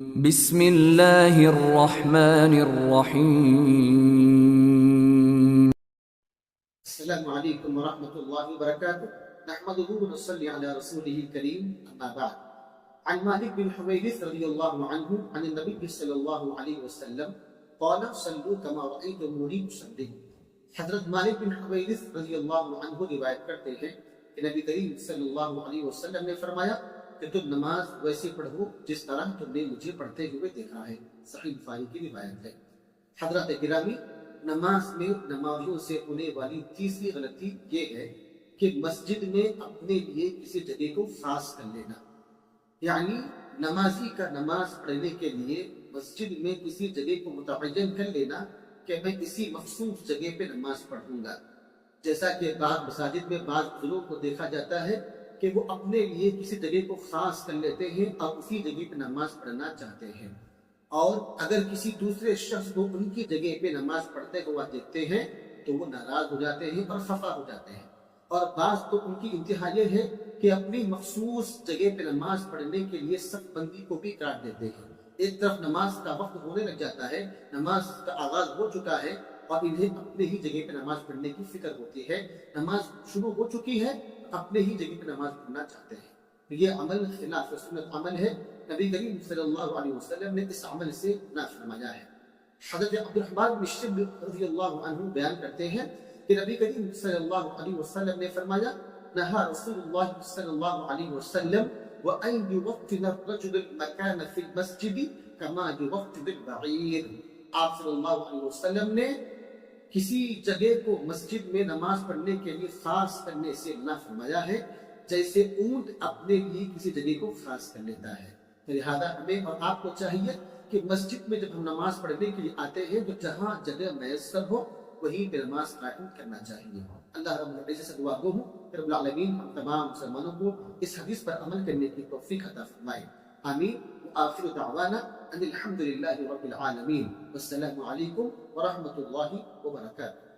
بسم اللہ الرحمن الرحیم۔ السلام علیکم ورحمۃ اللہ وبرکاتہ۔ نحمده ونصلی علی رسوله الکریم، اما بعد۔ عن مالک بن حویرث رضی اللہ عنہ عن النبی صلی اللہ علیہ وسلم قال صلوا كما رأيتموني اصلی۔ حضرت مالک بن حویرث رضی اللہ عنہ روایت کرتے ہیں کہ نبی کریم صلی اللہ علیہ وسلم نے فرمایا کہ تم نماز ویسے پڑھو جس طرح تم نے مجھے پڑھتے ہوئے دیکھا ہے۔ صحیح بخاری کی روایت ہے۔ حضرت گرامی، نماز میں نمازیوں سے ہونے والی تیسری غلطی یہ ہے کہ مسجد میں اپنے لیے کسی جگہ کو خاص کر لینا، یعنی نمازی کا نماز پڑھنے کے لیے مسجد میں کسی جگہ کو متعین کر لینا کہ میں اسی مخصوص جگہ پہ نماز پڑھوں گا۔ جیسا کہ بعض مساجد میں بعض لوگوں کو دیکھا جاتا ہے کہ وہ اپنے لیے کسی جگہ کو خاص کر لیتے ہیں اور اسی جگہ پہ نماز پڑھنا چاہتے ہیں، اور اگر کسی دوسرے شخص کو ان کی جگہ پہ نماز پڑھتے ہوا دیکھتے ہیں تو وہ ناراض ہو جاتے ہیں اور خفا ہو جاتے ہیں۔ اور بعض تو ان کی انتہا یہ ہے کہ اپنی مخصوص جگہ پہ نماز پڑھنے کے لیے صف بندی کو بھی کاٹ دیتے ہیں۔ ایک طرف نماز کا وقت ہونے لگ جاتا ہے، نماز کا آغاز ہو چکا ہے اور انہیں اپنے ہی جگہ پہ نماز پڑھنے کی فکر ہوتی ہے، نماز شروع ہو چکی ہے، اپنے ہی جگہ پہ نماز پڑھنا چاہتے ہیں۔ یہ عمل خلاف سنت عمل ہے، نبی کریم صلی اللہ علیہ وسلم نے اس عمل سے منع فرمایا ہے۔ حضرت عبد الرحمن بن شبل رضی اللہ عنہ بیان کرتے ہیں کہ نبی کریم صلی اللہ علیہ وسلم نے فرمایا نہا رسول اللہ صلی اللہ علیہ وسلم وَأَن يُوَطِّنَ الرَّجُلُ الْمَكَانَ فِي الْمَسْجِدِ كَمَا يُوَطِّنُ الْبَعِيرُ۔ آپ صلی اللہ علیہ وسلم نے کسی جگہ کو مسجد میں نماز پڑھنے کے لیے خاص کرنے سے منع فرمایا ہے، جیسے اونٹ اپنے لیے کسی جگہ کو خاص کر لیتا ہے۔ لہذا ہمیں اور آپ کو چاہیے کہ مسجد میں جب ہم نماز پڑھنے کے لیے آتے ہیں تو جہاں جگہ میسر ہو وہیں پہ نماز قائم کرنا چاہیے۔ اللہ رب العزت سے دعا گو ہوں کہ رب العالمین ہم تمام مسلمانوں کو اس حدیث پر عمل کرنے کی توفیق عطا فرمائے، آمین۔ وآخر دعوانا ان الحمد للہ رب العالمین، والسلام علیکم ورحمۃ اللہ وبرکاتہ۔